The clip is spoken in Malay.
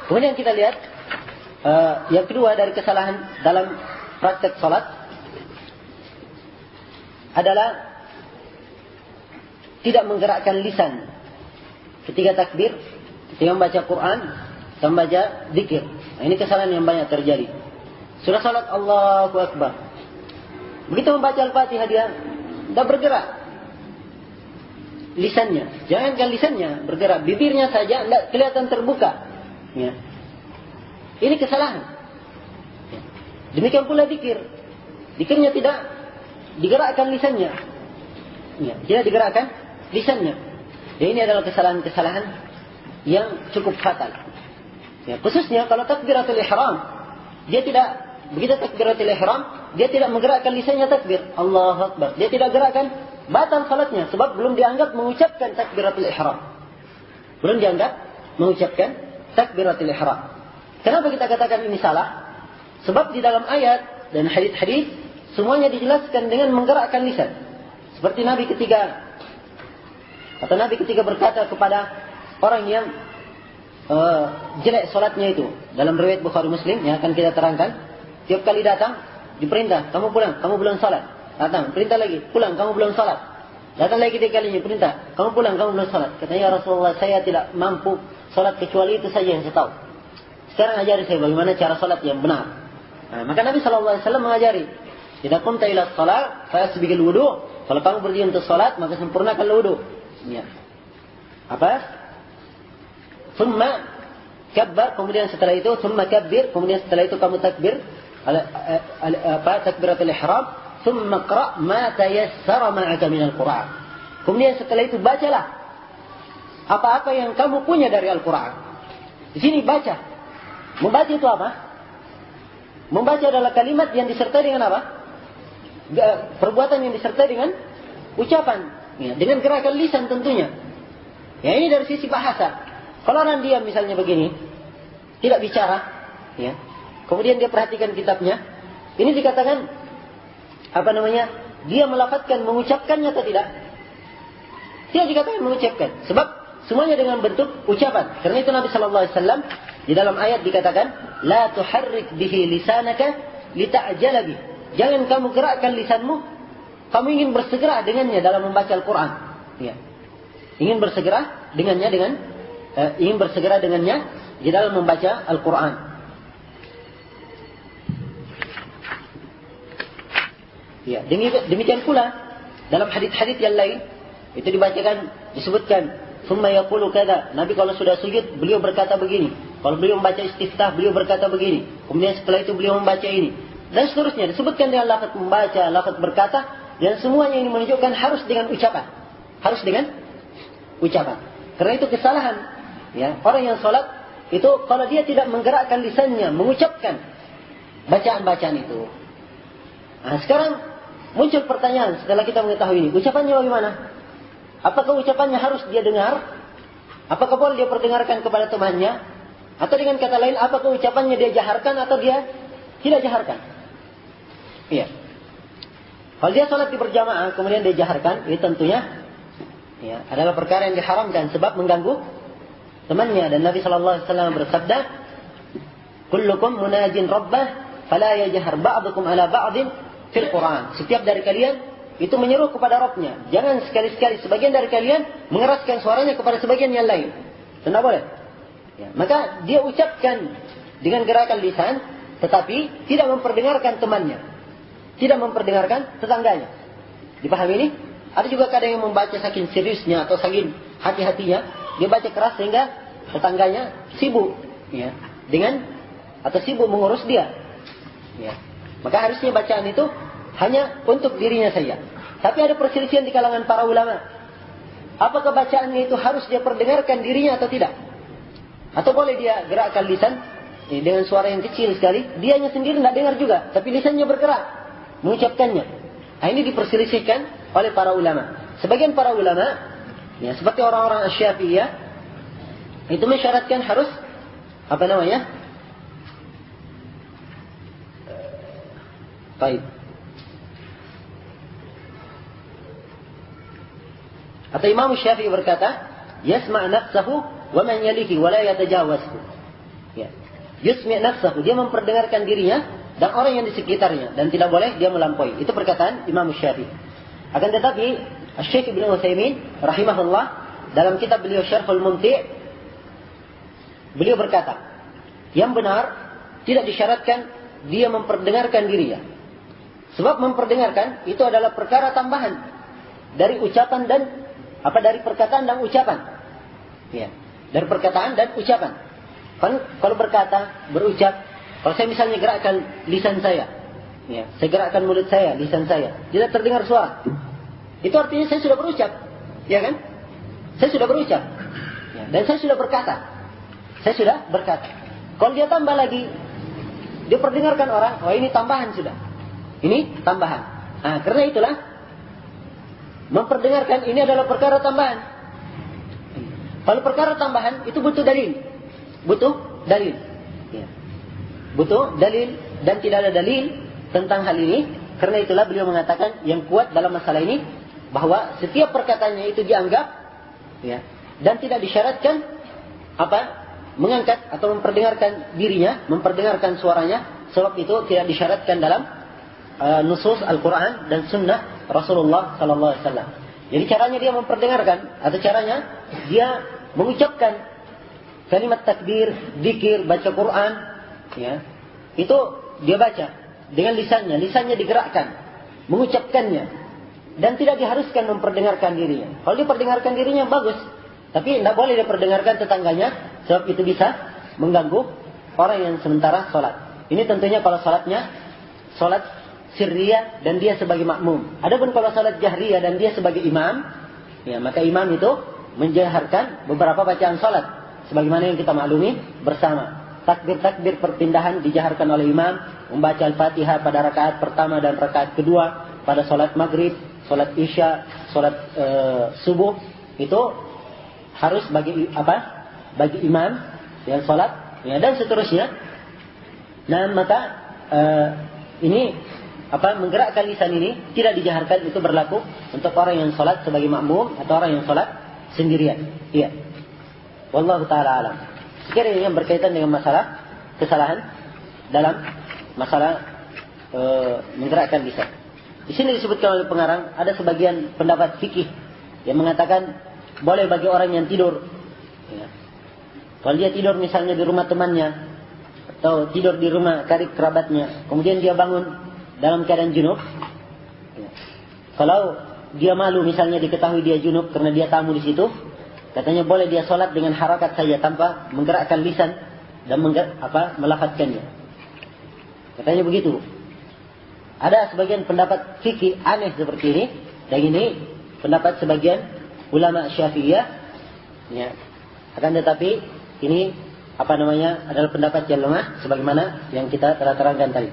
Kemudian kita lihat yang kedua dari kesalahan dalam praktek salat adalah tidak menggerakkan lisan ketika takbir, ketika membaca Quran, dan membaca zikir. Nah, ini kesalahan yang banyak terjadi. Sudah salat Allahu Akbar, begitu membaca Al-Fatihah dia tidak bergerak lisannya. Jangankan lisannya bergerak, bibirnya saja tidak kelihatan terbuka. Ya. Ini kesalahan. Ya. Demikian pula zikir. Zikirnya tidak digerakkan lisannya. Ya. Tidak digerakkan lisannya. Dan ini adalah kesalahan-kesalahan yang cukup fatal. Ya. Khususnya kalau takbiratul ihram, dia tidak, begitu takbiratul ihram, dia tidak menggerakkan lisannya takbir Allahu Akbar. Dia tidak gerakkan, batal salatnya sebab belum dianggap mengucapkan takbiratul ihram. Belum dianggap mengucapkan takbiratul ihram. Kenapa kita katakan ini salah? Sebab di dalam ayat dan hadis-hadis semuanya dijelaskan dengan menggerakkan lisan. Seperti Nabi ketika berkata kepada orang yang jelek salatnya itu, dalam riwayat Bukhari Muslim yang akan kita terangkan, tiap kali datang diperintah, kamu pulang, kamu belum salat. Datang, perintah lagi, pulang, kamu belum salat. Datang lagi tiga kalinya, perintah, kamu pulang, kamu belum salat. Katanya, ya Rasulullah, saya tidak mampu salat kecuali itu saja yang saya tahu. Sekarang ajari saya bagaimana cara salat yang benar. Nah, maka Nabi SAW mengajari, idza qumta ila shalah fasbighil wudu. Kalau kamu berdiri untuk salat, maka sempurnakan wudu. Ya. Apa? Thumma kabbar, kemudian setelah itu thumma kabbir, kemudian setelah itu kamu takbir takbiratul ihram, thumma qra' ma tayassara ma'aka minal Qur'an. Kemudian setelah itu bacalah apa-apa yang kamu punya dari Al-Qur'an. Di sini baca. Membaca itu apa? Membaca adalah kalimat yang disertai dengan apa? Perbuatan yang disertai dengan ucapan, ya, dengan gerakan lisan tentunya. Ya, ini dari sisi bahasa. Kalau orang diam misalnya begini, tidak bicara, ya, kemudian dia perhatikan kitabnya, ini dikatakan apa namanya? Dia melafadzkan, mengucapkannya atau tidak? Tidak dikatakan mengucapkan, sebab semuanya dengan bentuk ucapan. Karena itu Nabi sallallahu alaihi wasallam di dalam ayat dikatakan, la tuharrik bihi lisanaka lita'jala bih. Jangan kamu gerakkan lisanmu, kamu ingin bersegera dengannya dalam membaca Al-Quran. Ya. Ingin bersegera dengannya di dalam membaca Al-Quran. Ya, demikian pula dalam hadits-hadits yang lain itu dibacakan, disebutkan, summa yaqulu kada. Nabi kalau sudah sujud beliau berkata begini. Kalau beliau membaca istiftah beliau berkata begini. Kemudian setelah itu beliau membaca ini. Dan seterusnya disebutkan dengan lafaz membaca, lafaz berkata, dan semuanya ini menunjukkan harus dengan ucapan. Harus dengan ucapan. Karena itu kesalahan, ya, orang yang sholat itu kalau dia tidak menggerakkan lisannya mengucapkan bacaan-bacaan itu. Nah, sekarang muncul pertanyaan setelah kita mengetahui ini, ucapannya bagaimana? Apakah ucapannya harus dia dengar? Apakah boleh dia perdengarkan kepada temannya? Atau dengan kata lain, apakah ucapannya dia jaharkan atau dia tidak jaharkan? Iya. Kalau dia sholat di berjamaah kemudian dia jaharkan, ini tentunya ya, adalah perkara yang diharamkan sebab mengganggu temannya. Dan Nabi SAW bersabda, kullukum munajin rabbah fala yajhar ba'dukum ala ba'din fil Quran. Setiap dari kalian itu menyeru kepada Rabbnya. Jangan sekali-sekali sebagian dari kalian mengeraskan suaranya kepada sebagian yang lain. Tidak boleh. Ya, maka dia ucapkan dengan gerakan lisan, tetapi tidak memperdengarkan temannya, tidak memperdengarkan tetangganya. Dipahami ini? Ada juga kadang yang membaca saking seriusnya atau saking hati-hatinya, dia baca keras sehingga tetangganya sibuk, ya, atau sibuk mengurus dia. Ya. Maka harusnya bacaan itu hanya untuk dirinya saja. Tapi ada perselisihan di kalangan para ulama. Apakah bacaannya itu harus dia perdengarkan dirinya atau tidak? Atau boleh dia gerakkan lisan dengan suara yang kecil sekali, dianya sendiri tidak dengar juga, tapi lisannya bergerak mengucapkannya. Nah, ini diperselisihkan oleh para ulama. Sebagian para ulama, ya, seperti orang-orang Asy-Syafi'iyah, itu mensyaratkan harus apa namanya? Baik. Atau Imam Syafi'i berkata, yasma' nafsahu wa man yalihi wa la yatajawazhu. Ya. Yusmi' nafsahu, dia memperdengarkan dirinya dan orang yang di sekitarnya, dan tidak boleh dia melampaui. Itu perkataan Imam Syafi'i. Akan tetapi Syekh Ibnu Utsaimin rahimahullah dalam kitab beliau Syarhul Mumti' beliau berkata, yang benar tidak disyaratkan dia memperdengarkan dirinya. Sebab memperdengarkan itu adalah perkara tambahan dari ucapan dan dari perkataan dan ucapan. Ya, dari perkataan dan ucapan. Kan kalau berkata, berucap, kalau saya misalnya gerakkan lisan saya, ya, saya gerakkan mulut saya, lisan saya, tidak terdengar suara. Itu artinya saya sudah berucap, ya kan? Saya sudah berucap, ya, dan saya sudah berkata. Saya sudah berkata. Kalau dia tambah lagi, dia perdengarkan orang, oh ini tambahan sudah. Ini tambahan. Nah, karena itulah memperdengarkan ini adalah perkara tambahan. Kalau perkara tambahan itu butuh dalil. Butuh dalil. Ya. Butuh dalil dan tidak ada dalil tentang hal ini. Karena itulah beliau mengatakan yang kuat dalam masalah ini bahwa setiap perkataannya itu dianggap, ya, dan tidak disyaratkan mengangkat atau memperdengarkan dirinya, memperdengarkan suaranya, sebab itu tidak disyaratkan dalam nusus Al-Quran dan Sunnah Rasulullah Sallallahu Alaihi Wasallam. Jadi caranya dia memperdengarkan atau caranya dia mengucapkan kalimat takbir, zikir, baca Quran, ya, itu dia baca dengan lisannya digerakkan, mengucapkannya, dan tidak diharuskan memperdengarkan dirinya. Kalau dia perdengarkan dirinya bagus, tapi tidak boleh dia perdengarkan tetangganya, sebab itu bisa mengganggu orang yang sementara sholat. Ini tentunya kalau sholatnya sholat sirriyah dan dia sebagai makmum. Adapun kalau sholat jahriyah dan dia sebagai imam, ya, maka imam itu menjaharkan beberapa bacaan sholat. Sebagaimana yang kita maklumi bersama. Takbir-takbir perpindahan dijaharkan oleh imam. Membaca Al-Fatihah pada rakaat pertama dan rakaat kedua. Pada sholat maghrib, sholat isya, sholat subuh. Itu harus bagi imam yang sholat, ya, dan seterusnya. Nah, maka ini menggerakkan lisan ini tidak dijaharkan, itu berlaku untuk orang yang sholat sebagai makmum atau orang yang sholat sendirian. Iya. Wallahu ta'ala alam. Sekiranya yang berkaitan dengan masalah kesalahan dalam masalah menggerakkan lisan. Di sini disebutkan oleh pengarang ada sebagian pendapat fikih yang mengatakan boleh bagi orang yang tidur. Ya. Kalau dia tidur misalnya di rumah temannya atau tidur di rumah karib kerabatnya, kemudian dia bangun dalam keadaan junub. Ya. Kalau dia malu misalnya diketahui dia junub karena dia tamu di situ, katanya boleh dia sholat dengan harakat saja tanpa menggerakkan lisan dan melafadzkannya. Katanya begitu. Ada sebagian pendapat fikih aneh seperti ini, dan ini pendapat sebagian ulama Syafi'iyah. Ya. Akan tetapi ini adalah pendapat yang lemah sebagaimana yang kita telah terangkan tadi.